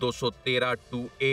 213(2)A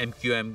MQM,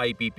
IPP,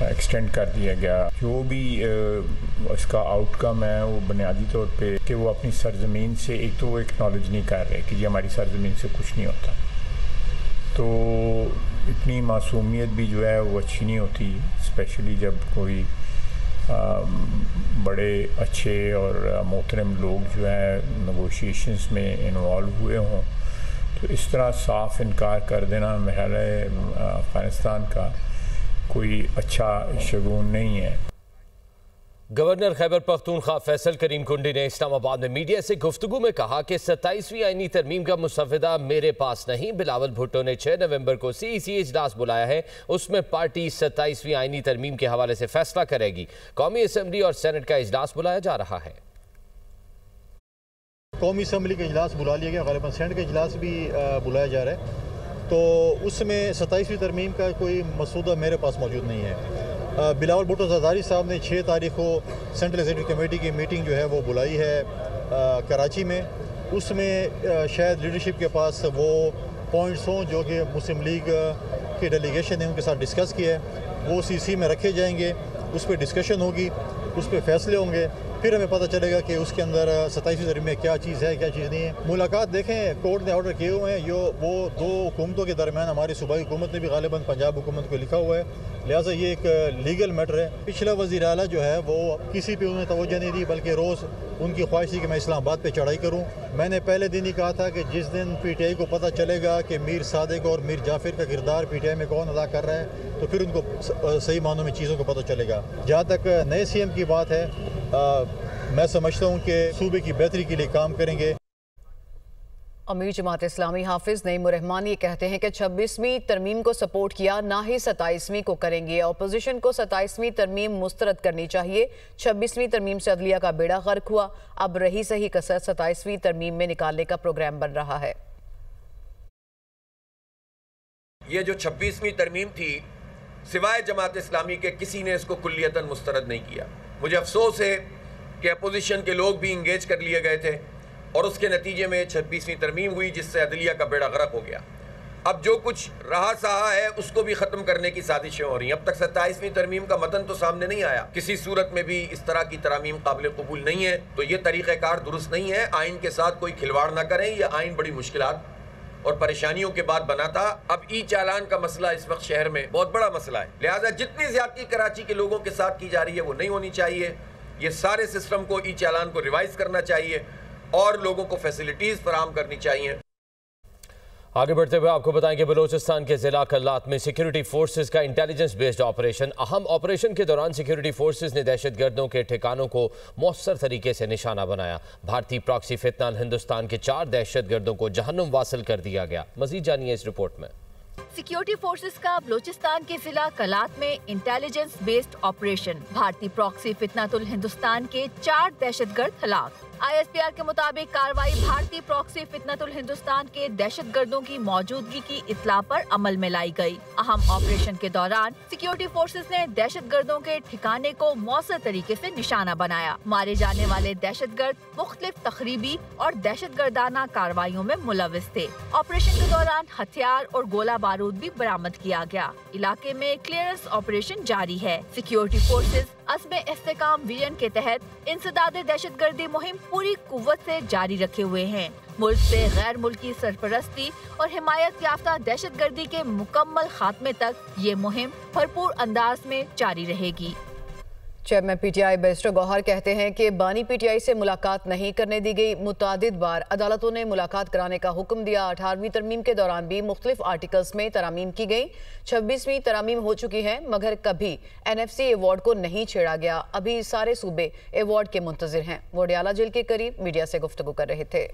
extend کر دیا گیا. جو بھی اس کا آؤٹ کم ہے وہ بنیادی طور پہ کہ وہ اپنی سرزمین سے ایک تو وہ ایکنالج نہیں کر رہے کہ یہ ہماری سرزمین سے کچھ نہیں ہوتا, تو اتنی معصومیت بھی جو ہے وہ اچھی نہیں ہوتی, اسپیشلی جب کوئی بڑے اچھے اور محترم لوگ جو ہیں نیگوشیشنز میں انوالو ہوئے ہوں. تو اس طرح صاف انکار کر دینا میرا خیال ہے افغانستان کا کوئی اچھا شگون نہیں ہے. گورنر خیبر پختونخوا فیصل کریم کنڈی نے اسلام آباد میں میڈیا سے گفتگو میں کہا کہ 27ویں آئینی ترمیم کا مسودہ میرے پاس نہیں. بلاول بھٹو نے 6 نومبر کو CEC اجلاس بلایا ہے, اس میں پارٹی 27ویں آئینی ترمیم کے حوالے سے فیصلہ کرے گی. قومی اسمبلی اور سینٹ کا اجلاس بلایا جا رہا ہے. قومی اسمبلی کا اجلاس بلا لیا گیا, غالباً سینٹ کا اجلاس بھی بلایا جا رہا ہے, تو اس میں 27ویں ترمیم کا کوئی مسودہ میرے پاس موجود نہیں ہے. بلاول بھٹو زرداری صاحب نے 6 تاریخ کو سینٹرل ایگزیکٹو کمیٹی کی میٹنگ جو ہے وہ بلائی ہے کراچی میں. اس میں شاید لیڈرشپ کے پاس وہ پوائنٹس ہوں جو کہ مسلم لیگ کے ڈیلیگیشن نے ان کے ساتھ ڈسکس کیا ہے, وہ CC میں رکھے جائیں گے, اس پہ ڈسکشن ہوگی, اس پہ فیصلے ہوں گے, پھر ہمیں پتہ چلے گا کہ اس کے اندر 27ویں ترمیم میں کیا چیز ہے کیا چیز نہیں ہے. ملاقات دیکھیں کورٹ نے آرڈر کیے ہوئے ہیں, وہ 2 حکومتوں کے درمیان ہماری صوبائی حکومت نے بھی غالباً پنجاب حکومت کو لکھا ہوا ہے, لہٰذا یہ ایک لیگل میٹر ہے. پچھلا وزیر اعلیٰ جو ہے وہ کسی پہ انہوں نے توجہ نہیں دی, بلکہ روز ان کی خواہش تھی کہ میں اسلام آباد پہ چڑھائی کروں. میں نے پہلے دن ہی کہا تھا کہ جس دن PTI کو پتہ چلے گا کہ میر صادق اور میر جعفر کا کردار PTI میں کون ادا کر رہا ہے, تو پھر ان کو صحیح معنوں میں چیزوں کو پتہ چلے گا. جہاں تک نئے CM کی بات ہے, میں سمجھتا ہوں کہ صوبے کی بہتری کے لیے کام کریں گے. امیر جماعت اسلامی حافظ نعیم الرحمان یہ کہتے ہیں کہ 26ویں ترمیم کو سپورٹ کیا, نہ ہی 27ویں کو کریں گے. اپوزیشن کو 27ویں ترمیم مسترد کرنی چاہیے. 26ویں ترمیم سے عدلیہ کا بیڑا غرق ہوا, اب رہی صحیح کسر 27ویں ترمیم میں نکالنے کا پروگرام بن رہا ہے. یہ جو 26ویں ترمیم تھی, سوائے جماعت اسلامی کے کسی نے اس کو کلیتاً مسترد نہیں کیا. مجھے افسوس ہے کہ اپوزیشن کے لوگ بھی انگیج کر لیے گئے تھے اور اس کے نتیجے میں 26ویں ترمیم ہوئی جس سے عدلیہ کا بیڑا غرق ہو گیا. اب جو کچھ رہا سہا ہے اس کو بھی ختم کرنے کی سازشیں ہو رہی ہیں. اب تک 27ویں ترمیم کا متن تو سامنے نہیں آیا. کسی صورت میں بھی اس طرح کی ترامیم قابل قبول نہیں ہے, تو یہ طریقہ کار درست نہیں ہے. آئین کے ساتھ کوئی کھلواڑ نہ کریں, یہ آئین بڑی مشکلات اور پریشانیوں کے بعد بنا تھا. اب ای چالان کا مسئلہ اس وقت شہر میں بہت بڑا مسئلہ ہے, لہٰذا جتنی زیادتی کراچی کے لوگوں کے ساتھ کی جا رہی ہے وہ نہیں ہونی چاہیے. یہ سارے سسٹم کو ای چالان کو ریوائز کرنا چاہیے اور لوگوں کو فیسلٹیز فراہم کرنی چاہیے. آگے بڑھتے ہوئے آپ کو بتائیں کہ بلوچستان کے ضلع کلات میں سیکیورٹی فورسز کا انٹیلیجنس بیسڈ آپریشن. اہم آپریشن کے دوران سیکیورٹی فورسز نے دہشت گردوں کے ٹھکانوں کو مؤثر طریقے سے نشانہ بنایا. بھارتی پراکسی فتنہ ہندوستان کے 4 دہشت گردوں کو جہنم واصل کر دیا گیا. مزید جانیے اس رپورٹ میں. سیکیورٹی فورسز کا بلوچستان کے ضلع کلات میں انٹیلیجنس بیسڈ آپریشن. بھارتی پراکسی فتنہ ہندوستان کے 4 دہشت گرد ہلاک. ISPR کے مطابق کارروائی بھارتی پراکسی فتنہ ہندوستان کے دہشت گردوں کی موجودگی کی اطلاع پر عمل میں لائی گئی. اہم آپریشن کے دوران سیکیورٹی فورسز نے دہشت گردوں کے ٹھکانے کو مؤثر طریقے سے نشانہ بنایا. مارے جانے والے دہشت گرد مختلف تخریبی اور دہشت گردانہ کارروائیوں میں ملوث تھے. آپریشن کے دوران ہتھیار اور گولہ بارود بھی برآمد کیا گیا. علاقے میں کلیئرنس آپریشن جاری ہے. سیکیورٹی فورسز عزم استحکام ویژن کے تحت انسداد دہشت گردی مہم پوری قوت سے جاری رکھے ہوئے ہیں. ملک سے غیر ملکی سرپرستی اور حمایت یافتہ دہشت گردی کے مکمل خاتمے تک یہ مہم بھرپور انداز میں جاری رہے گی. چیئرمین PTI بیرسٹر گوہر کہتے ہیں کہ بانی PTI سے ملاقات نہیں کرنے دی گئی. متعدد بار عدالتوں نے ملاقات کرانے کا حکم دیا. 18ویں ترمیم کے دوران بھی مختلف آرٹیکلز میں ترامیم کی گئی. 26ویں ترامیم ہو چکی ہے مگر کبھی NFC ایوارڈ کو نہیں چھیڑا گیا. ابھی سارے صوبے ایوارڈ کے منتظر ہیں. وہ ڈیالہ جیل کے قریب میڈیا سے گفتگو کر رہے تھے.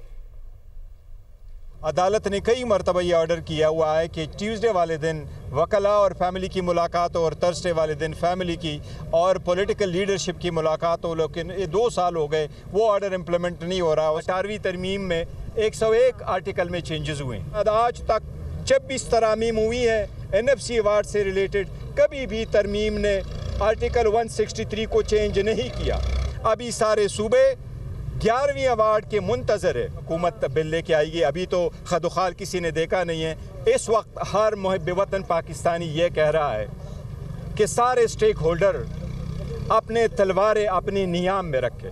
عدالت نے کئی مرتبہ یہ آرڈر کیا ہوا ہے کہ ٹیوزڈے والے دن وکلاء اور فیملی کی ملاقات اور تھرسڈے والے دن فیملی کی اور پولیٹیکل لیڈرشپ کی ملاقات ہو, لیکن یہ 2 سال ہو گئے وہ آرڈر امپلیمنٹ نہیں ہو رہا. 18ویں ترمیم میں 101 آرٹیکل میں چینجز ہوئے ہیں. آج تک 26 ترامیم ہوئی ہیں NFC ایوارڈ سے ریلیٹڈ. کبھی بھی ترمیم نے آرٹیکل 163 کو چینج نہیں کیا. ابھی سارے صوبے 11ویں ایوارڈ کے منتظر ہے. حکومت بل لے کے آئی گی, ابھی تو خد و خال کسی نے دیکھا نہیں ہے. اس وقت ہر محب وطن پاکستانی یہ کہہ رہا ہے کہ سارے سٹیک ہولڈر اپنے تلواریں اپنی نیام میں رکھیں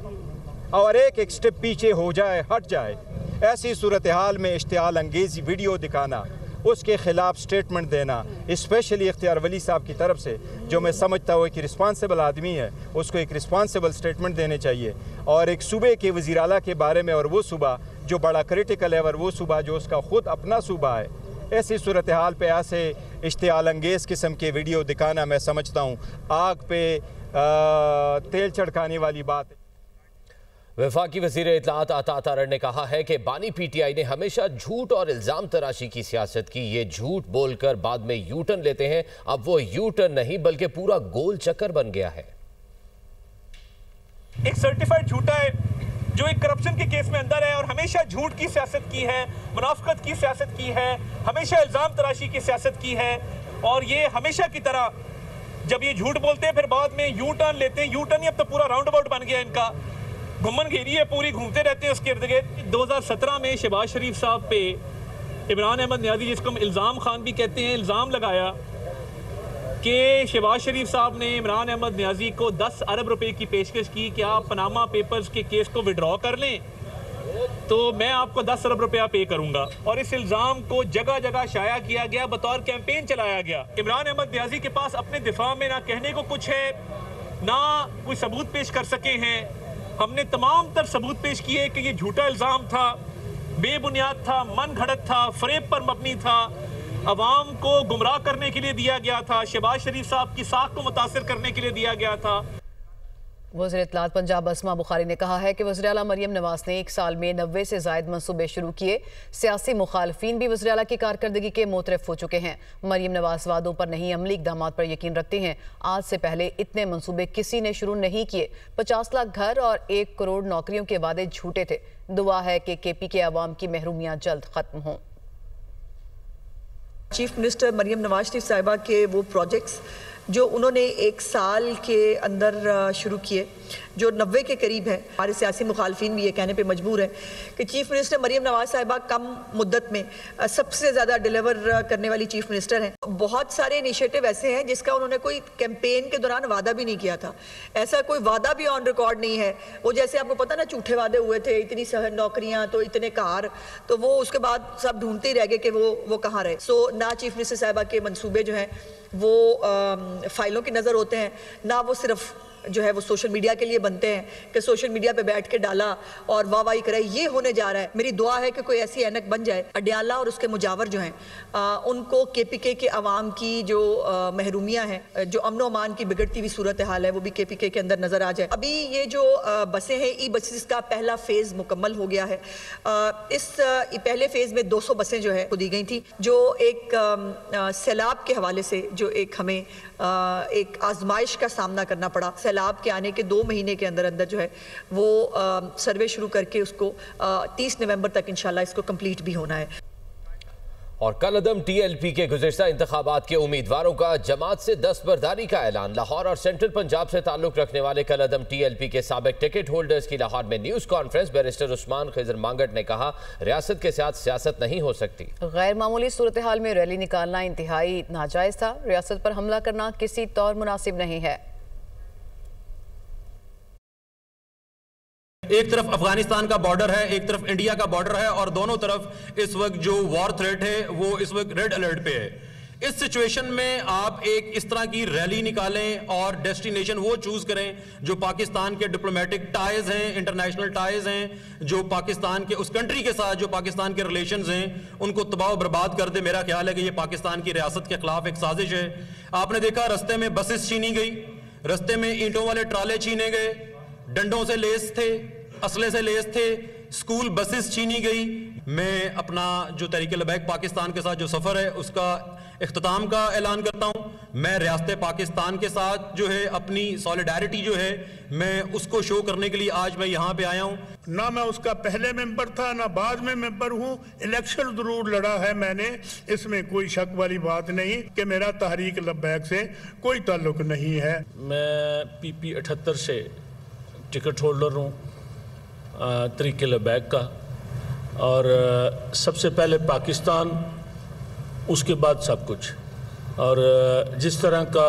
اور ایک ایک سٹیپ پیچھے ہو جائے، ہٹ جائے۔ ایسی صورتحال میں اشتعال انگیزی ویڈیو دکھانا، اس کے خلاف سٹیٹمنٹ دینا، اسپیشلی اختیار ولی صاحب کی طرف سے، جو میں سمجھتا ہوں کہ رسپانسیبل آدمی ہے، اس کو ایک رسپانسیبل سٹیٹمنٹ دینے چاہیے، اور ایک صوبے کے وزیر اعلیٰ کے بارے میں، اور وہ صوبہ جو بڑا کریٹیکل ہے، اور وہ صوبہ جو اس کا خود اپنا صوبہ ہے، ایسی صورتحال پہ ایسے اشتعال انگیز قسم کے ویڈیو دکھانا میں سمجھتا ہوں آگ پہ تیل چھڑکانے والی بات ہے۔ وفاقی وزیر اطلاعات عطا تارڑ نے کہا ہے کہ بانی پی ٹی آئی نے ہمیشہ جھوٹ اور الزام تراشی کی سیاست کی۔ یہ جھوٹ بول کر بعد میں یو ٹرن لیتے ہیں، اب وہ یو ٹرن نہیں بلکہ پورا گول چکر بن گیا ہے۔ ایک سرٹیفائیڈ جھوٹا ہے جو ایک کرپشن کے کیس میں اندر ہے، اور ہمیشہ جھوٹ کی سیاست کی ہے، منافقت کی سیاست کی ہے، ہمیشہ الزام تراشی کی سیاست کی ہے، اور یہ ہمیشہ کی طرح جب یہ جھوٹ بولتے ہیں پھر بعد میں یو ٹرن لیتے ہیں۔ یو ٹرن ہی اب تو پورا راؤنڈ اباؤٹ بن گیا ان کا، گھومن گھیری ہے پوری، گھومتے رہتے ہیں اس کے ارد گرد۔ 2017 میں شہباز شریف صاحب پہ عمران احمد نیازی، جس کو ہم الزام خان بھی کہتے ہیں، الزام لگایا کہ شہباز شریف صاحب نے عمران احمد نیازی کو 10 ارب روپے کی پیشکش کی کہ آپ پاناما پیپرز کے کیس کو وڈرا کر لیں تو میں آپ کو 10 ارب روپیہ پے کروں گا، اور اس الزام کو جگہ جگہ شائع کیا گیا، بطور کیمپین چلایا گیا۔ عمران احمد نیازی کے پاس اپنے دفاع میں نہ کہنے کو کچھ ہے، نہ کوئی ثبوت پیش کر سکے ہیں۔ ہم نے تمام تر ثبوت پیش کیے کہ یہ جھوٹا الزام تھا، بے بنیاد تھا، من گھڑت تھا، فریب پر مبنی تھا، عوام کو گمراہ کرنے کے لیے دیا گیا تھا، شہباز شریف صاحب کی ساکھ کو متاثر کرنے کے لیے دیا گیا تھا۔ وزیر اطلاعات پنجاب اسما بخاری نے کہا ہے کہ وزیر اعلیٰ مریم نواز نے ایک سال میں 90 سے زائد منصوبے شروع کیے۔ سیاسی مخالفین بھی وزیر اعلیٰ کی کارکردگی کے معترف ہو چکے ہیں۔ مریم نواز وعدوں پر نہیں، عملی اقدامات پر یقین رکھتے ہیں۔ آج سے پہلے اتنے منصوبے کسی نے شروع نہیں کیے۔ 50 لاکھ گھر اور 1 کروڑ نوکریوں کے وعدے جھوٹے تھے۔ دعا ہے کہ کے پی کے عوام کی محرومیاں جلد ختم ہوں۔ چیف منسٹر مریم نواز شریف صاحبہ کے وہ پروجیکٹس جو انہوں نے ایک سال کے اندر شروع کیے، جو 90 کے قریب ہیں، ہمارے سیاسی مخالفین بھی یہ کہنے پہ مجبور ہیں کہ چیف منسٹر مریم نواز صاحبہ کم مدت میں سب سے زیادہ ڈیلیور کرنے والی چیف منسٹر ہیں۔ بہت سارے انیشیٹو ایسے ہیں جس کا انہوں نے کوئی کیمپین کے دوران وعدہ بھی نہیں کیا تھا، ایسا کوئی وعدہ بھی آن ریکارڈ نہیں ہے۔ وہ جیسے آپ کو پتہ نا جھوٹے وعدے ہوئے تھے، اتنی نوکریاں تو اتنے کار، تو وہ اس کے بعد سب ڈھونڈتے ہی رہ گئے کہ وہ کہاں رہے۔ سو نہ چیف منسٹر صاحبہ کے منصوبے جو ہیں وہ فائلوں کی نظر ہوتے ہیں، نہ وہ صرف جو ہے وہ سوشل میڈیا کے لیے بنتے ہیں کہ سوشل میڈیا پہ بیٹھ کے ڈالا اور واہ واہی کرے۔ یہ ہونے جا رہا ہے۔ میری دعا ہے کہ کوئی ایسی اینک بن جائے، اڈیالہ اور اس کے مجاور جو ہیں ان کو کے پی کے عوام کی جو محرومیاں ہیں، جو امن و امان کی بگڑتی ہوئی صورتحال ہے، وہ بھی کے پی کے اندر نظر آ جائے۔ ابھی یہ جو بسیں ہیں، ای بسز کا پہلا فیز مکمل ہو گیا ہے۔ اس پہلے فیز میں 200 بسیں جو ہے دی گئی تھیں، جو ایک سیلاب کے حوالے سے جو ایک ہمیں ایک آزمائش کا سامنا کرنا پڑا۔ سیلاب کے آنے کے 2 مہینے کے اندر اندر جو ہے وہ سروے شروع کر کے اس کو 30 نومبر تک انشاءاللہ اس کو کمپلیٹ بھی ہونا ہے۔ اور کل عدم ٹی ایل پی کے گزشتہ انتخابات کے امیدواروں کا جماعت سے دستبرداری کا اعلان۔ لاہور اور سینٹرل پنجاب سے تعلق رکھنے والے کل عدم ٹی ایل پی کے سابق ٹکٹ ہولڈرز کی لاہور میں نیوز کانفرنس۔ بیرسٹر عثمان خضر مانگٹ نے کہا، ریاست کے ساتھ سیاست نہیں ہو سکتی۔ غیر معمولی صورتحال میں ریلی نکالنا انتہائی ناجائز تھا۔ ریاست پر حملہ کرنا کسی طور مناسب نہیں ہے۔ ایک طرف افغانستان کا بارڈر ہے، ایک طرف انڈیا کا بارڈر ہے، اور دونوں طرف اس وقت جو وار تھریٹ ہے وہ اس وقت ریڈ الرٹ پہ ہے۔ اس سچویشن میں آپ ایک اس طرح کی ریلی نکالیں اور ڈیسٹینیشن وہ چوز کریں جو پاکستان کے ڈپلومیٹک ٹائز ہیں، انٹرنیشنل ٹائز ہیں، جو پاکستان کے اس کنٹری کے ساتھ جو پاکستان کے ریلیشنز ہیں ان کو تباہ و برباد کر دے۔ میرا خیال ہے کہ یہ پاکستان کی ریاست کے خلاف ایک سازش ہے۔ آپ نے دیکھا رستے میں بسز چھینی گئی، رستے میں اینٹوں والے ٹرالے چھینے گئے، ڈنڈوں سے لیس تھے، اسلحے سے لیس تھے، سکول بسز چھینی گئی۔ میں اپنا جو تحریک لبیک پاکستان کے ساتھ جو سفر ہے اس کا اختتام کا اعلان کرتا ہوں۔ میں ریاست پاکستان کے ساتھ جو ہے اپنی سولیڈیرٹی جو ہے میں اس کو شو کرنے کے لیے آج میں یہاں پہ آیا ہوں۔ نہ میں اس کا پہلے ممبر تھا نہ بعد میں ممبر ہوں، الیکشن ضرور لڑا ہے میں نے، اس میں کوئی شک والی بات نہیں کہ میرا تحریک لبیک سے کوئی تعلق نہیں ہے۔ میں پی پی 78 سے ٹکٹ ہولڈر ہوں تحریک لبیک کا، اور سب سے پہلے پاکستان، اس کے بعد سب کچھ۔ اور جس طرح کا